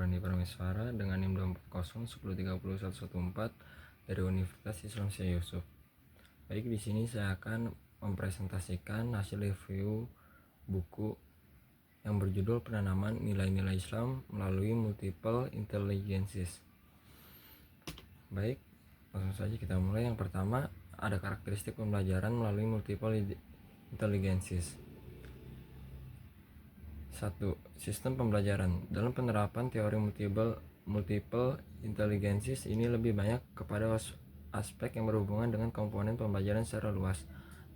Randi Prameswara dengan NIM 24010301114 dari Universitas Islam Syekh Yusuf. Baik, di sini saya akan mempresentasikan hasil review buku yang berjudul Penanaman Nilai-Nilai Islam Melalui Multiple Intelligences. Baik, langsung saja kita mulai. Yang pertama, ada karakteristik pembelajaran melalui multiple intelligences. 1. Sistem pembelajaran. Dalam penerapan teori multiple intelligences ini lebih banyak kepada aspek yang berhubungan dengan komponen pembelajaran secara luas,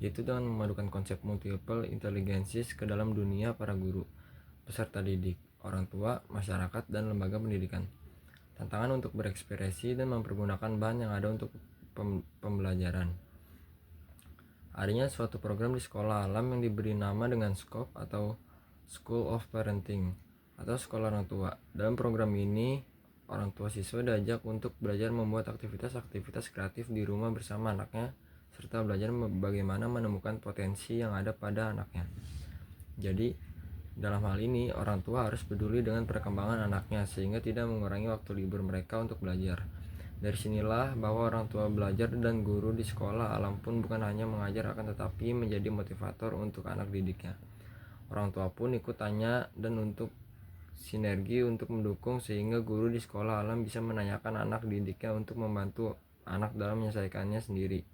yaitu dengan memadukan konsep multiple intelligences ke dalam dunia para guru, peserta didik, orang tua, masyarakat, dan lembaga pendidikan. Tantangan untuk berekspresi dan mempergunakan bahan yang ada untuk pembelajaran. Adanya suatu program di sekolah alam yang diberi nama dengan SCOPE atau School of Parenting atau sekolah orang tua. Dalam program ini, orang tua siswa diajak untuk belajar membuat aktivitas kreatif di rumah bersama anaknya, serta belajar bagaimana menemukan potensi yang ada pada anaknya. Jadi, dalam hal ini, orang tua harus peduli dengan perkembangan anaknya sehingga tidak mengurangi waktu libur mereka untuk belajar. Dari sinilah bahwa orang tua belajar dan guru di sekolah alam pun bukan hanya mengajar akan tetapi menjadi motivator untuk anak didiknya. Orang tua pun ikut tanya dan untuk sinergi untuk mendukung sehingga guru di sekolah alam bisa menanyakan anak didiknya untuk membantu anak dalam menyelesaikannya sendiri.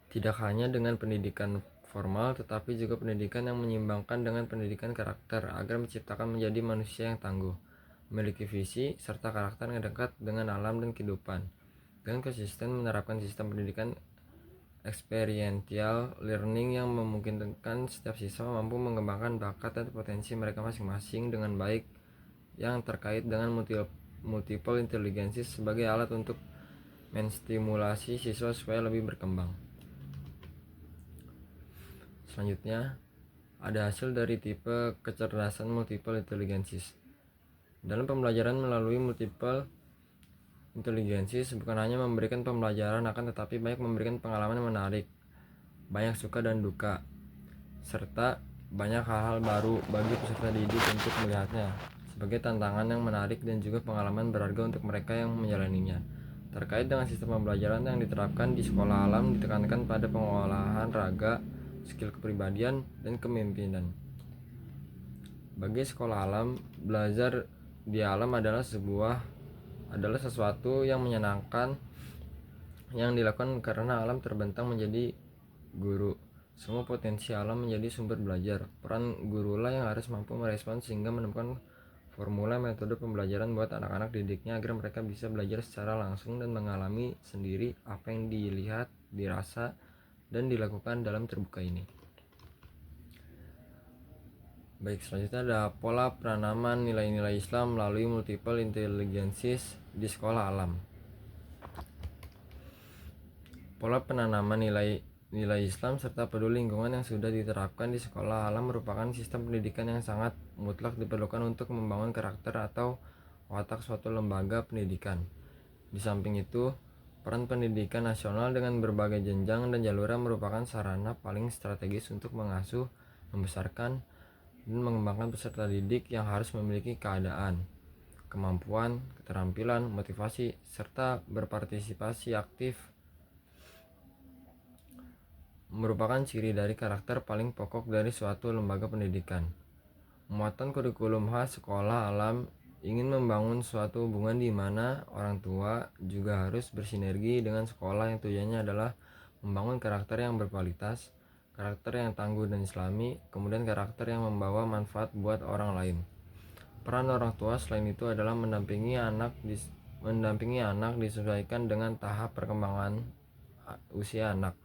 Tidak hanya dengan pendidikan formal tetapi juga pendidikan yang menyeimbangkan dengan pendidikan karakter agar menciptakan menjadi manusia yang tangguh, memiliki visi serta karakter yang dekat dengan alam dan kehidupan. Dengan konsisten menerapkan sistem pendidikan experiential learning yang memungkinkan setiap siswa mampu mengembangkan bakat dan potensi mereka masing-masing dengan baik, yang terkait dengan multiple intelligences sebagai alat untuk menstimulasi siswa supaya lebih berkembang. Selanjutnya, ada hasil dari tipe kecerdasan multiple intelligences. Dalam pembelajaran melalui multiple intelligences bukan hanya memberikan pembelajaran akan tetapi banyak memberikan pengalaman yang menarik, banyak suka dan duka, serta banyak hal-hal baru bagi peserta didik untuk melihatnya sebagai tantangan yang menarik dan juga pengalaman berharga untuk mereka yang menjalaninya. Terkait dengan sistem pembelajaran yang diterapkan di sekolah alam ditekankan pada pengolahan raga, skill kepribadian, dan kepemimpinan. Bagi sekolah alam, belajar di alam adalah sesuatu yang menyenangkan yang dilakukan karena alam terbentang menjadi guru. Semua potensi alam menjadi sumber belajar. Peran gurulah yang harus mampu merespon sehingga menemukan formula metode pembelajaran buat anak-anak didiknya agar mereka bisa belajar secara langsung dan mengalami sendiri apa yang dilihat, dirasa, dan dilakukan dalam terbuka ini. Baik, selanjutnya ada pola penanaman nilai-nilai Islam melalui multiple intelligences di sekolah alam. Pola penanaman nilai Islam serta peduli lingkungan yang sudah diterapkan di sekolah alam merupakan sistem pendidikan yang sangat mutlak diperlukan untuk membangun karakter atau watak suatu lembaga pendidikan. Di samping itu, peran pendidikan nasional dengan berbagai jenjang dan jalurnya merupakan sarana paling strategis untuk mengasuh, membesarkan, dan mengembangkan peserta didik yang harus memiliki keadaan, kemampuan, keterampilan, motivasi, serta berpartisipasi aktif merupakan ciri dari karakter paling pokok dari suatu lembaga pendidikan. Muatan kurikulum khas sekolah alam ingin membangun suatu hubungan di mana orang tua juga harus bersinergi dengan sekolah yang tujuannya adalah membangun karakter yang berkualitas, karakter yang tangguh dan islami, kemudian karakter yang membawa manfaat buat orang lain. Peran orang tua selain itu adalah mendampingi anak disesuaikan dengan tahap perkembangan usia anak.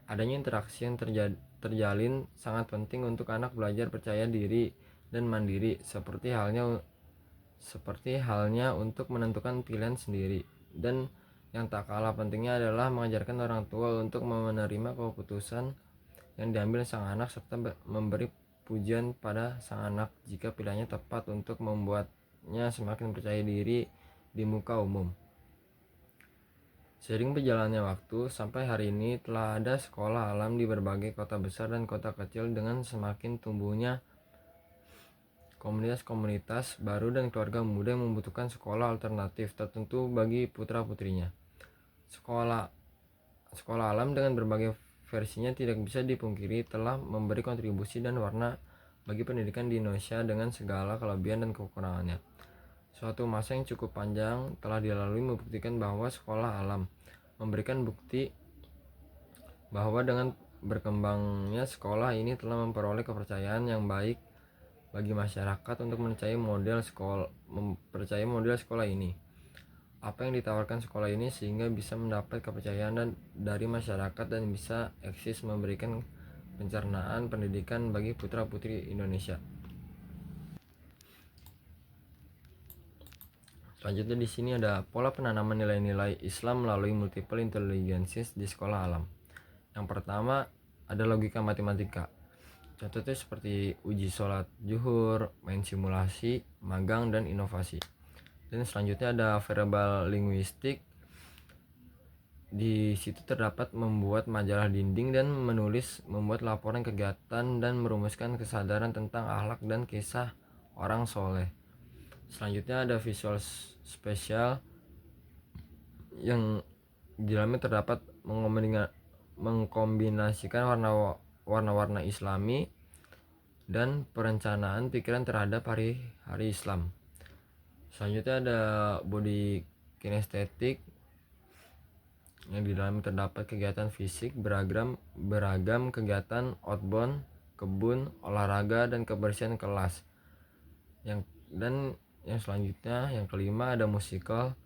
Adanya interaksi yang terjalin sangat penting untuk anak belajar percaya diri dan mandiri seperti halnya untuk menentukan pilihan sendiri. Dan yang tak kalah pentingnya adalah mengajarkan orang tua untuk menerima keputusan yang diambil sang anak serta memberi pujian pada sang anak jika pilihannya tepat untuk membuatnya semakin percaya diri di muka umum. Seiring berjalannya waktu, sampai hari ini telah ada sekolah alam di berbagai kota besar dan kota kecil dengan semakin tumbuhnya komunitas-komunitas baru dan keluarga muda yang membutuhkan sekolah alternatif tertentu bagi putra-putrinya. Sekolah alam dengan berbagai versinya tidak bisa dipungkiri telah memberi kontribusi dan warna bagi pendidikan di Indonesia dengan segala kelebihan dan kekurangannya. Suatu masa yang cukup panjang telah dilalui membuktikan bahwa sekolah alam memberikan bukti bahwa dengan berkembangnya sekolah ini telah memperoleh kepercayaan yang baik bagi masyarakat untuk mempercayai model sekolah ini. Apa yang ditawarkan sekolah ini sehingga bisa mendapat kepercayaan dari masyarakat dan bisa eksis memberikan pencernaan pendidikan bagi putra-putri Indonesia. Selanjutnya di sini ada pola penanaman nilai-nilai Islam melalui multiple intelligences di sekolah alam. Yang pertama ada logika matematika. Contohnya seperti uji sholat zuhur, main simulasi, magang, dan inovasi. Dan selanjutnya ada verbal linguistik. Di situ terdapat membuat majalah dinding dan membuat laporan kegiatan dan merumuskan kesadaran tentang akhlak dan kisah orang soleh. Selanjutnya ada visual spesial yang di dalamnya terdapat mengkombinasikan warna-warna Islami dan perencanaan pikiran terhadap hari-hari Islam. Selanjutnya ada body kinestetik yang di dalamnya terdapat kegiatan fisik beragam kegiatan outbound, kebun, olahraga, dan kebersihan kelas. Yang selanjutnya yang kelima ada musikal.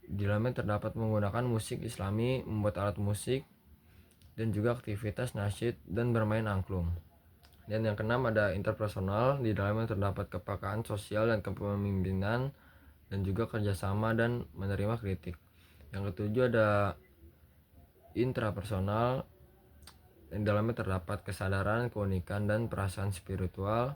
Di dalamnya terdapat menggunakan musik Islami, membuat alat musik, dan juga aktivitas nasyid dan bermain angklung. Dan yang keenam ada interpersonal. Di dalamnya terdapat kepekaan sosial dan kepemimpinan dan juga kerjasama dan menerima kritik. Yang ketujuh ada intrapersonal. Di dalamnya terdapat kesadaran, keunikan, dan perasaan spiritual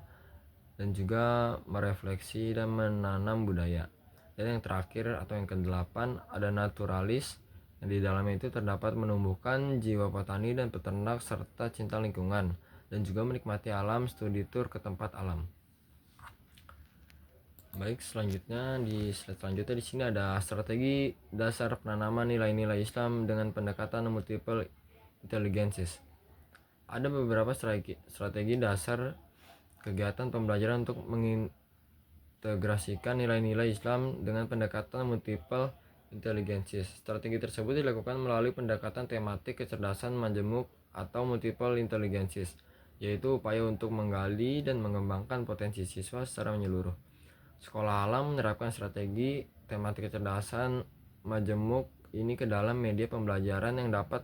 dan juga merefleksi dan menanam budaya. Dan yang terakhir atau yang kedelapan ada naturalis. Yang di dalamnya itu terdapat menumbuhkan jiwa petani dan peternak serta cinta lingkungan dan juga menikmati alam, studi tour ke tempat alam. Baik, selanjutnya di slide selanjutnya di sini ada strategi dasar penanaman nilai-nilai Islam dengan pendekatan multiple intelligences. Ada beberapa strategi dasar kegiatan pembelajaran untuk mengintegrasikan nilai-nilai Islam dengan pendekatan multiple intelligences. Strategi tersebut dilakukan melalui pendekatan tematik kecerdasan majemuk atau multiple intelligences, yaitu upaya untuk menggali dan mengembangkan potensi siswa secara menyeluruh. Sekolah alam menerapkan strategi tematik kecerdasan majemuk ini ke dalam media pembelajaran yang dapat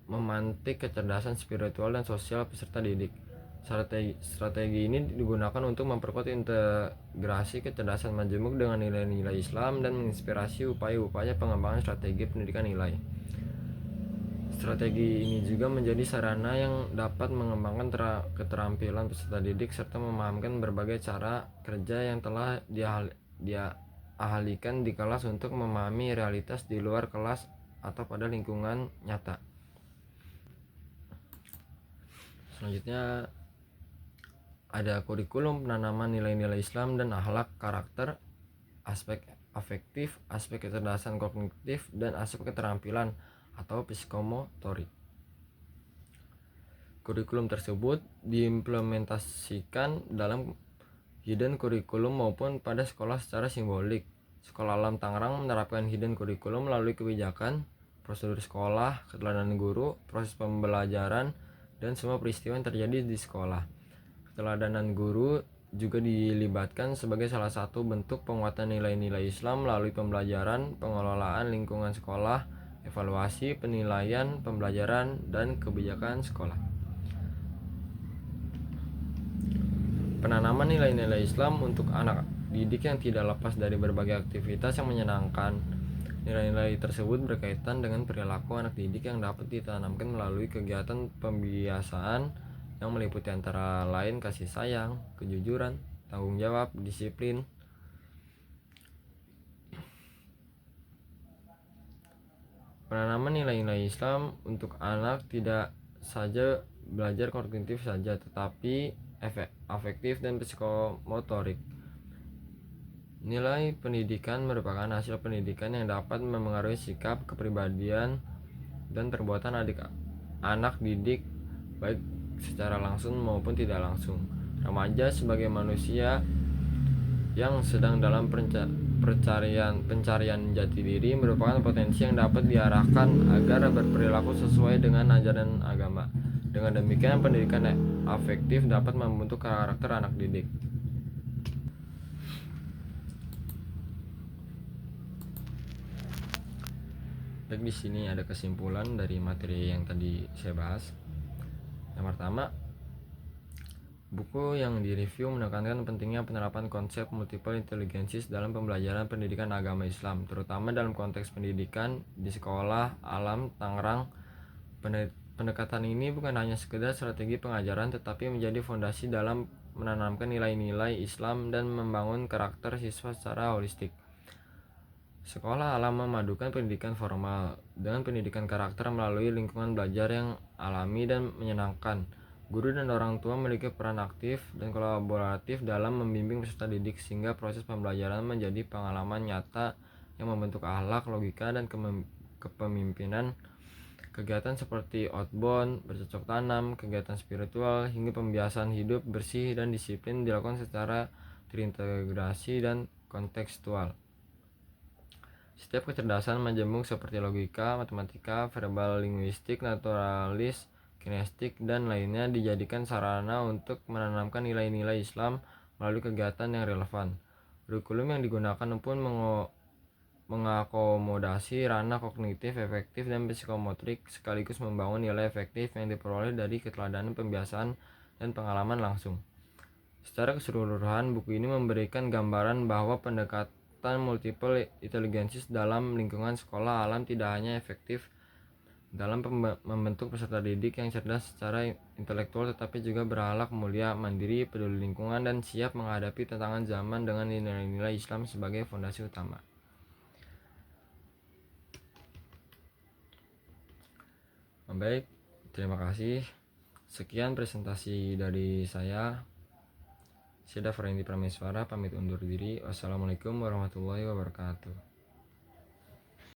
memantik kecerdasan spiritual dan sosial peserta didik. Strategi ini digunakan untuk memperkuat integrasi kecerdasan majemuk dengan nilai-nilai Islam dan menginspirasi upaya-upaya pengembangan strategi pendidikan nilai. Strategi ini juga menjadi sarana yang dapat mengembangkan keterampilan peserta didik serta memahamkan berbagai cara kerja yang telah diahlikan di kelas untuk memahami realitas di luar kelas atau pada lingkungan nyata. Selanjutnya ada kurikulum penanaman nilai-nilai Islam dan akhlak karakter, aspek afektif, aspek kecerdasan kognitif, dan aspek keterampilan atau psikomotorik. Kurikulum tersebut diimplementasikan dalam hidden kurikulum maupun pada sekolah secara simbolik. Sekolah Alam Tangerang menerapkan hidden kurikulum melalui kebijakan, prosedur sekolah, keteladanan guru, proses pembelajaran, dan semua peristiwa yang terjadi di sekolah. Keteladanan guru juga dilibatkan sebagai salah satu bentuk penguatan nilai-nilai Islam melalui pembelajaran, pengelolaan lingkungan sekolah, evaluasi, penilaian, pembelajaran, dan kebijakan sekolah. Penanaman nilai-nilai Islam untuk anak didik yang tidak lepas dari berbagai aktivitas yang menyenangkan. Nilai-nilai tersebut berkaitan dengan perilaku anak didik yang dapat ditanamkan melalui kegiatan pembiasaan yang meliputi antara lain kasih sayang, kejujuran, tanggung jawab, disiplin. Penanaman nilai-nilai Islam untuk anak tidak saja belajar kognitif saja, tetapi afektif, dan psikomotorik. Nilai pendidikan merupakan hasil pendidikan yang dapat memengaruhi sikap, kepribadian, dan perbuatan anak didik, baik secara langsung maupun tidak langsung. Remaja sebagai manusia yang sedang dalam pencarian jati diri merupakan potensi yang dapat diarahkan agar berperilaku sesuai dengan ajaran agama. Dengan demikian, pendidikan afektif dapat membentuk karakter anak didik. Dan di sini ada kesimpulan dari materi yang tadi saya bahas. Yang pertama, buku yang direview menekankan pentingnya penerapan konsep multiple intelligences dalam pembelajaran pendidikan agama Islam, terutama dalam konteks pendidikan di sekolah alam Tangerang. Pendekatan ini bukan hanya sekedar strategi pengajaran, tetapi menjadi fondasi dalam menanamkan nilai-nilai Islam dan membangun karakter siswa secara holistik. Sekolah alam memadukan pendidikan formal dengan pendidikan karakter melalui lingkungan belajar yang alami dan menyenangkan. Guru dan orang tua memiliki peran aktif dan kolaboratif dalam membimbing peserta didik, sehingga proses pembelajaran menjadi pengalaman nyata yang membentuk akhlak, logika, dan kepemimpinan. Kegiatan seperti outbound, bercocok tanam, kegiatan spiritual, hingga pembiasaan hidup bersih dan disiplin dilakukan secara terintegrasi dan kontekstual. Setiap kecerdasan menjembung seperti logika, matematika, verbal, linguistik, naturalis, kinestik, dan lainnya dijadikan sarana untuk menanamkan nilai-nilai Islam melalui kegiatan yang relevan. Kurikulum yang digunakan pun mengakomodasi ranah kognitif, efektif, dan psikomotorik, sekaligus membangun nilai efektif yang diperoleh dari keteladanan pembiasaan dan pengalaman langsung. Secara keseluruhan, buku ini memberikan gambaran bahwa pendekatan multiple intelligences dalam lingkungan sekolah alam tidak hanya efektif dalam membentuk peserta didik yang cerdas secara intelektual, tetapi juga berakhlak mulia, mandiri, peduli lingkungan, dan siap menghadapi tantangan zaman dengan nilai-nilai Islam sebagai fondasi utama. Baik, terima kasih. Sekian presentasi dari saya. Saya Dafrendi Prameswara pamit undur diri. Wassalamualaikum warahmatullahi wabarakatuh.